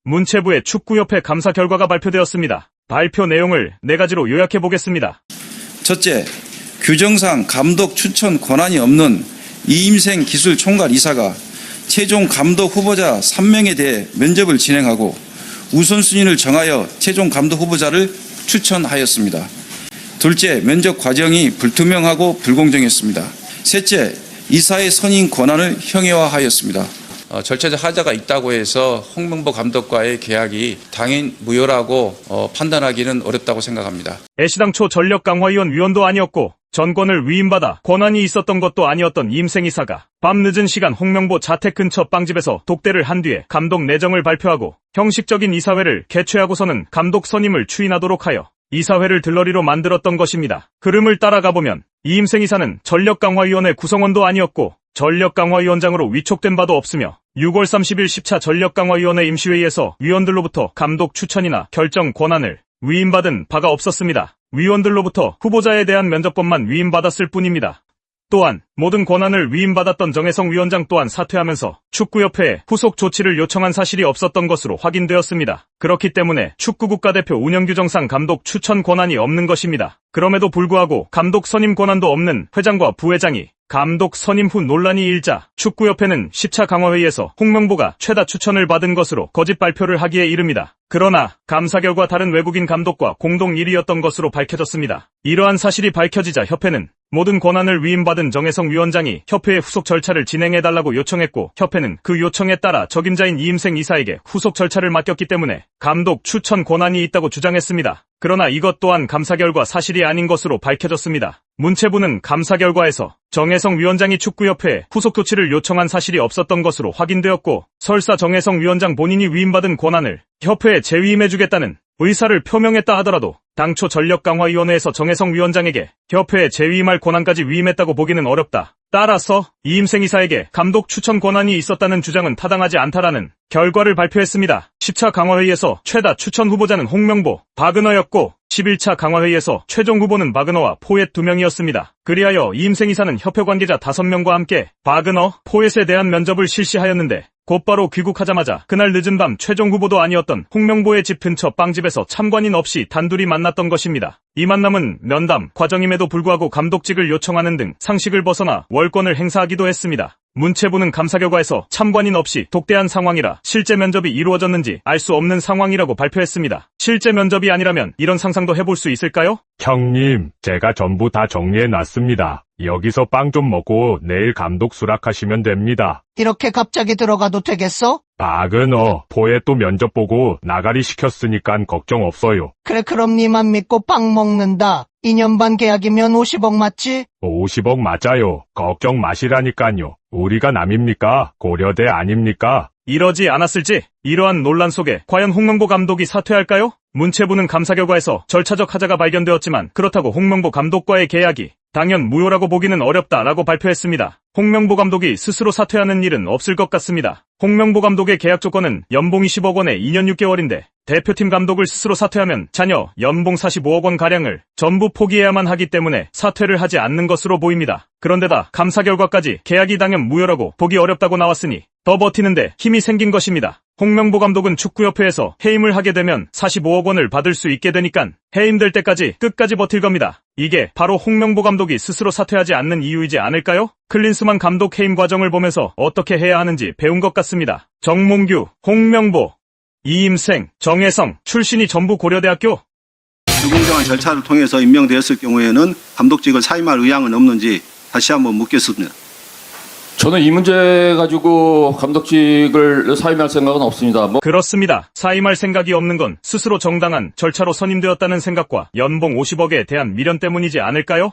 문체부의 축구협회 감사 결과가 발표되었습니다. 발표 내용을 4가지로 요약해 보겠습니다. 첫째, 규정상 감독 추천 권한이 없는 이임생 기술총괄 이사가 최종 감독 후보자 3명에 대해 면접을 진행하고 우선순위를 정하여 최종 감독 후보자를 추천하였습니다. 둘째, 면접 과정이 불투명하고 불공정했습니다. 셋째, 이사의 선임 권한을 형해화하였습니다. 절차적 하자가 있다고 해서 홍명보 감독과의 계약이 당연 무효라고 판단하기는 어렵다고 생각합니다. 애시당초 전력강화위원 위원도 아니었고 전권을 위임받아 권한이 있었던 것도 아니었던 이임생 이사가 밤늦은 시간 홍명보 자택 근처 빵집에서 독대를 한 뒤에 감독 내정을 발표하고 형식적인 이사회를 개최하고서는 감독 선임을 추인하도록 하여 이사회를 들러리로 만들었던 것입니다. 흐름을 따라가 보면 이임생 이사는 전력강화위원회 구성원도 아니었고 전력강화위원장으로 위촉된 바도 없으며 6월 30일 10차 전력강화위원회 임시회의에서 위원들로부터 감독 추천이나 결정 권한을 위임받은 바가 없었습니다. 위원들로부터 후보자에 대한 면접권만 위임받았을 뿐입니다. 또한 모든 권한을 위임받았던 정혜성 위원장 또한 사퇴하면서 축구협회에 후속 조치를 요청한 사실이 없었던 것으로 확인되었습니다. 그렇기 때문에 축구국가대표 운영규정상 감독 추천 권한이 없는 것입니다. 그럼에도 불구하고 감독 선임 권한도 없는 회장과 부회장이 감독 선임 후 논란이 일자 축구협회는 10차 강화회의에서 홍명보가 최다 추천을 받은 것으로 거짓 발표를 하기에 이릅니다. 그러나 감사 결과 다른 외국인 감독과 공동 1위였던 것으로 밝혀졌습니다. 이러한 사실이 밝혀지자 협회는 모든 권한을 위임받은 정혜성 위원장이 협회의 후속 절차를 진행해달라고 요청했고 협회는 그 요청에 따라 적임자인 이임생 이사에게 후속 절차를 맡겼기 때문에 감독 추천 권한이 있다고 주장했습니다. 그러나 이것 또한 감사 결과 사실이 아닌 것으로 밝혀졌습니다. 문체부는 감사 결과에서 정혜성 위원장이 축구협회에 후속 조치를 요청한 사실이 없었던 것으로 확인되었고 설사 정혜성 위원장 본인이 위임받은 권한을 협회에 재위임해주겠다는 의사를 표명했다 하더라도 당초 전력강화위원회에서 정혜성 위원장에게 협회에 재위임할 권한까지 위임했다고 보기는 어렵다. 따라서 이임생 이사에게 감독 추천 권한이 있었다는 주장은 타당하지 않다라는 결과를 발표했습니다. 10차 강화회의에서 최다 추천 후보자는 홍명보, 박은허였고 11차 강화회의에서 최종 후보는 박은허와 포엣 2명이었습니다. 그리하여 이임생 이사는 협회 관계자 5명과 함께 박은허, 포엣에 대한 면접을 실시하였는데 곧바로 귀국하자마자 그날 늦은 밤 최종 후보도 아니었던 홍명보의 집 근처 빵집에서 참관인 없이 단둘이 만났던 것입니다. 이 만남은 면담 과정임에도 불구하고 감독직을 요청하는 등 상식을 벗어나 월권을 행사하기도 했습니다. 문체부는 감사 결과에서 참관인 없이 독대한 상황이라 실제 면접이 이루어졌는지 알 수 없는 상황이라고 발표했습니다. 실제 면접이 아니라면 이런 상상도 해볼 수 있을까요? 형님, 제가 전부 다 정리해놨습니다. 여기서 빵 좀 먹고 내일 감독 수락하시면 됩니다. 이렇게 갑자기 들어가도 되겠어? 박은호, 포에 또 면접 보고 나가리 시켰으니깐 걱정 없어요. 그래, 그럼 니만 믿고 빵 먹는다. 2년 반 계약이면 50억 맞지? 50억 맞아요. 걱정 마시라니깐요. 우리가 남입니까? 고려대 아닙니까? 이러지 않았을지 이러한 논란 속에 과연 홍명보 감독이 사퇴할까요? 문체부는 감사 결과에서 절차적 하자가 발견되었지만 그렇다고 홍명보 감독과의 계약이 당연 무효라고 보기는 어렵다라고 발표했습니다. 홍명보 감독이 스스로 사퇴하는 일은 없을 것 같습니다. 홍명보 감독의 계약 조건은 연봉 20억 원에 2년 6개월인데 대표팀 감독을 스스로 사퇴하면 자녀 연봉 45억 원가량을 전부 포기해야만 하기 때문에 사퇴를 하지 않는 것으로 보입니다. 그런데다 감사 결과까지 계약이 당연 무효라고 보기 어렵다고 나왔으니 더 버티는데 힘이 생긴 것입니다. 홍명보 감독은 축구협회에서 해임을 하게 되면 45억 원을 받을 수 있게 되니깐 해임될 때까지 끝까지 버틸 겁니다. 이게 바로 홍명보 감독이 스스로 사퇴하지 않는 이유이지 않을까요? 클린스만 감독 해임 과정을 보면서 어떻게 해야 하는지 배운 것 같습니다. 정몽규, 홍명보, 이임생, 정혜성 출신이 전부 고려대학교. 불공정한 절차를 통해서 임명되었을 경우에는 감독직을 사임할 의향은 없는지 다시 한번 묻겠습니다. 저는 이 문제 가지고 감독직을 사임할 생각은 없습니다. 그렇습니다. 사임할 생각이 없는 건 스스로 정당한 절차로 선임되었다는 생각과 연봉 50억에 대한 미련 때문이지 않을까요?